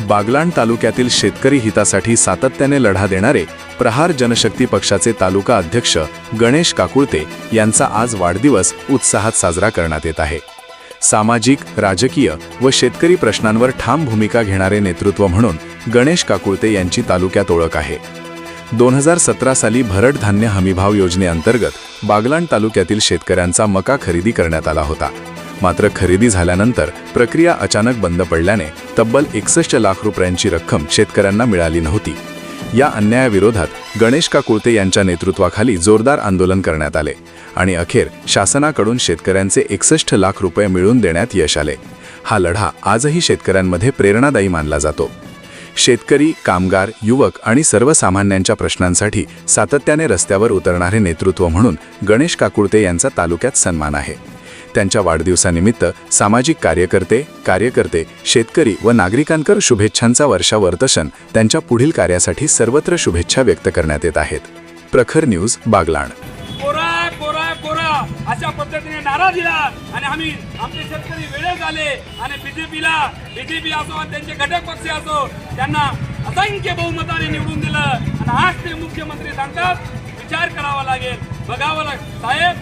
बागलाण तालुक्यातील शेतकरी हितासाठी सातत्याने लढा देणारे प्रहार जनशक्ती पक्षाचे तालुका अध्यक्ष गणेश काकुळते यांचा आज वाढदिवस उत्साहात साजरा करण्यात येत आहे। सामाजिक, राजकीय व शेतकरी प्रश्नांवर ठाम भूमिका घेणारे नेतृत्व म्हणून गणेश काकुळते यांची तालुक्यात ओळख आहे। 2017 साली भरड धान्य हमीभाव योजनेअंतर्गत बागलाण तालुक्यातील शेतकऱ्यांचा मका खरेदी करण्यात आला होता। मात्र खरेदी झाल्यानंतर प्रक्रिया अचानक बंद पडल्याने तब्बल 61 लाख रुपयांची रक्कम शेतकऱ्यांना मिळाली नव्हती। या अन्यायाविरोधात गणेश काकुळते यांच्या नेतृत्वाखाली जोरदार आंदोलन करण्यात आले आणि अखेर शासनाकडून शेतकऱ्यांचे 61 लाख रुपये मिळवून देण्यात यश आले। हा लढा आजही शेतकऱ्यांमध्ये प्रेरणादायी मानला जातो। शेतकरी, कामगार, युवक आणि सर्वसामान्यांच्या प्रश्नांसाठी सातत्याने रस्त्यावर उतरणारे नेतृत्व म्हणून गणेश काकुळते यांचा तालुक्यात सन्मान आहे। त्यांच्या वाढदिवसानिमित्त सामाजिक कार्यकर्ते, शेतकरी व नागरिकांकर शुभेच्छांचा वर्षावर्तशन त्यांच्या पुढील कार्यासाठी सर्वत्र शुभेच्छा व्यक्त करण्यात येत आहेत। प्रखर न्यूज, बागलाण। कोरा कोरा कोरा अशा पद्धतीने नारा दिला आणि आम्ही आमचे शेतकरी वेळे झाले आणि बीजेपी असो आणि त्यांचे घटक पक्ष असो त्यांना असंख्य बहुमताने निवडून दिलं आणि आज ते मुख्यमंत्री सांगतात विचार करावा लागेल, बघावं लागेल। साहेब